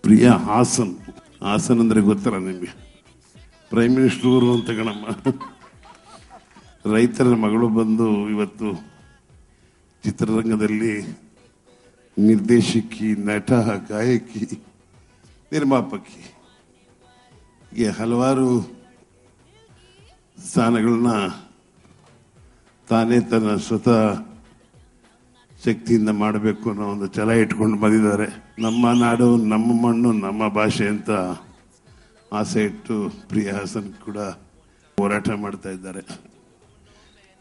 ಪ್ರಿಯಾ ಹಾಸನ್ ಅಂದರೆ ಗೊತ್ತಲ್ಲ ನಿಮಗೆ, ಪ್ರೈಮ್ ಮಿನಿಸ್ಟರ್ ಊರು ಅಂತ ಕಣಮ್ಮ. ರೈತರ ಮಗಳು ಬಂದು ಇವತ್ತು ಚಿತ್ರರಂಗದಲ್ಲಿ ನಿರ್ದೇಶಕಿ, ನಟ, ಗಾಯಕಿ, ನಿರ್ಮಾಪಕಿ ಹೀಗೆ ಹಲವಾರು ಸ್ಥಾನಗಳನ್ನ ತಾನೇ ತನ್ನ ಸ್ವತಃ ಶಕ್ತಿಯಿಂದ ಮಾಡಬೇಕು ಅನ್ನೋ ಒಂದು ಛಲ ಇಟ್ಕೊಂಡು ಬಂದಿದ್ದಾರೆ. ನಮ್ಮ ನಾಡು, ನಮ್ಮ ಮಣ್ಣು, ನಮ್ಮ ಭಾಷೆ ಅಂತ ಆಸೆ ಇಟ್ಟು ಪ್ರಿಯಾ ಹಾಸನ್ ಕೂಡ ಹೋರಾಟ ಮಾಡ್ತಾ ಇದ್ದಾರೆ.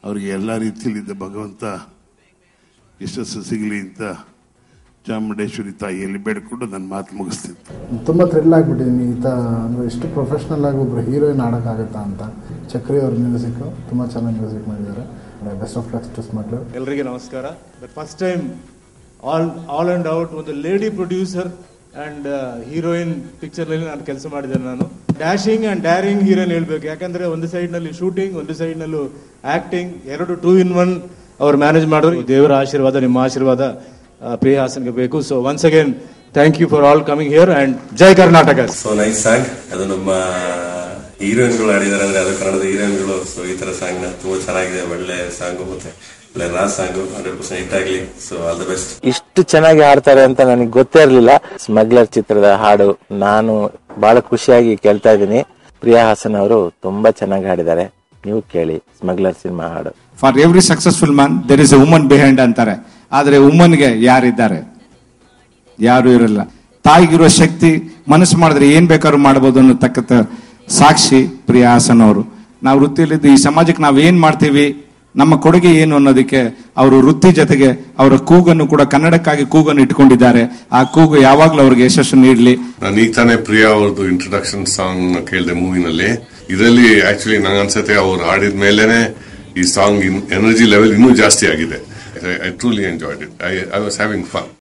ಅವರಿಗೆ ಎಲ್ಲ ರೀತಿಯಲ್ಲಿದ್ದ ಭಗವಂತ ಯಶಸ್ಸು ಸಿಗಲಿ ಅಂತ ಚಾಮುಂಡೇಶ್ವರಿ ತಾಯಿಯಲ್ಲಿ ಬೇಡ್ಕೊಂಡು ನನ್ನ ಮಾತು ಮುಗಿಸ್ತೀನಿ. ತುಂಬ ಥ್ರಿಲ್ ಆಗಿಬಿಟ್ಟಿದ್ದೀನಿ. ಅಂದರೆ ಎಷ್ಟು ಪ್ರೊಫೆಷ್ನಲ್ ಆಗಿ ಒಬ್ಬರು ಹೀರೋಯಿನ್ ಆಡೋಕ್ಕಾಗತ್ತಾ ಅಂತ. ಚಕ್ರಿ ಅವ್ರ ಮ್ಯೂಸಿಕ್ ತುಂಬ ಚೆನ್ನಾಗಿ ಮ್ಯೂಸಿಕ್ ಮಾಡಿದ್ದಾರೆ. Best of luck to smuggler. ಎಲ್ಲರಿಗೆ ನಮಸ್ಕಾರ. First time all and out ಒಂದು ಲೇಡಿ ಪ್ರೊಡ್ಯೂಸರ್ ಆ್ಯಂಡ್ ಹೀರೋಯಿನ್ ಪಿಕ್ಚರ್ನಲ್ಲಿ ನಾನು ಕೆಲಸ ಮಾಡಿದ್ದೇನೆ. ನಾನು ಡ್ಯಾಶಿಂಗ್ ಆ್ಯಂಡ್ ಡ್ಯಾರಿಂಗ್ ಹೀರೋಯಿನ್ ಹೇಳ್ಬೇಕು. ಯಾಕಂದರೆ ಒಂದು ಸೈಡ್ನಲ್ಲಿ ಶೂಟಿಂಗ್, ಒಂದು ಸೈಡ್ನಲ್ಲೂ ಆ್ಯಕ್ಟಿಂಗ್, ಎರಡು 2 in 1 ಅವ್ರು ಮ್ಯಾನೇಜ್ ಮಾಡಿದ್ರು. ದೇವರ ಆಶೀರ್ವಾದ, ನಿಮ್ಮ ಆಶೀರ್ವಾದ ಪ್ರಿಯಾ ಹಾಸನ್ಗೆ ಬೇಕು. So once again thank you for all coming here and ಜೈ ಕರ್ನಾಟಕ. So nice song. ಅದು ನಮ್ಮ ಹೀರೋಯಿನ್ಗಳು ಆಡಿದ್ದಾರೆ, ಅಂದ್ರೆ ಅದು ಕನ್ನಡದ ಹೀರೋಯಿನ್ಗಳು. ಸೊ ಈ ತರ ಸಾಂಗ್ ನ ತುಂಬಾ ಚೆನ್ನಾಗಿದೆ, ಒಳ್ಳೆ ಸಾಂಗು, ಮತ್ತೆ ಒಳ್ಳೆ ರಾಸ್ ಸಾಂಗು, 100% ಹಿಟ್ ಆಗ್ಲಿ. So all the best. ಇಷ್ಟು ಚೆನ್ನಾಗಿ ಹಾಡ್ತಾರೆ ಅಂತ ನನಗೆ ಗೊತ್ತೇ ಇರಲಿಲ್ಲ. ಸ್ಮಗ್ಲರ್ ಚಿತ್ರದ ಹಾಡು ನಾನು ಬಹಳ ಖುಷಿಯಾಗಿ ಕೇಳ್ತಾ ಇದ್ದೀನಿ. ಪ್ರಿಯಾ ಹಾಸನ್ ಅವರು ತುಂಬಾ ಚೆನ್ನಾಗಿ ಹಾಡಿದ್ದಾರೆ. ನೀವು ಕೇಳಿ ಸ್ಮಗ್ಲರ್ ಸಿನಿಮಾ ಹಾಡು. For every successful man there is a woman behind ಅಂತಾರೆ. ಆದ್ರೆ ವುಮನ್ಗೆ ಯಾರಿದ್ದಾರೆ? ಯಾರು ಇರಲ್ಲ. ತಾಯಿಗಿರೋ ಶಕ್ತಿ, ಮನಸ್ಸು ಮಾಡಿದ್ರೆ ಏನ್ ಬೇಕಾದ್ರೂ ಮಾಡಬಹುದು ಅನ್ನತಕ್ಕಂಥ ಸಾಕ್ಷಿ ಪ್ರಿಯಾ ಹಾಸನ್ ಅವರು. ನಾವು ವೃತ್ತಿಯಲ್ಲಿದ್ದು ಈ ಸಮಾಜಕ್ಕೆ ನಾವು ಏನ್ ಮಾಡ್ತೀವಿ, ನಮ್ಮ ಕೊಡುಗೆ ಏನು ಅನ್ನೋದಕ್ಕೆ ಅವರು ವೃತ್ತಿ ಜೊತೆಗೆ ಅವರ ಕೂಗನ್ನು ಕೂಡ, ಕನ್ನಡಕ್ಕಾಗಿ ಕೂಗನ್ನು ಇಟ್ಕೊಂಡಿದ್ದಾರೆ. ಆ ಕೂಗು ಯಾವಾಗ್ಲೂ ಅವ್ರಿಗೆ ಯಶಸ್ಸು ನೀಡಲಿ. ನಾನು ಈಗ ತಾನೇ ಪ್ರಿಯಾ ಅವ್ರದ್ದು ಇಂಟ್ರೊಡಕ್ಷನ್ ಸಾಂಗ್ ಕೇಳಿದೆ ಮೂವಿನಲ್ಲಿ. ಇದರಲ್ಲಿ ಆಕ್ಚುಲಿ ನಂಗೆ ಅನ್ಸುತ್ತೆ ಅವ್ರು ಹಾಡಿದ ಮೇಲೆನೆ ಈ ಸಾಂಗ್ ಎನರ್ಜಿ ಲೆವೆಲ್ ಇನ್ನೂ ಜಾಸ್ತಿ ಆಗಿದೆ. I truly enjoyed it. I was having fun.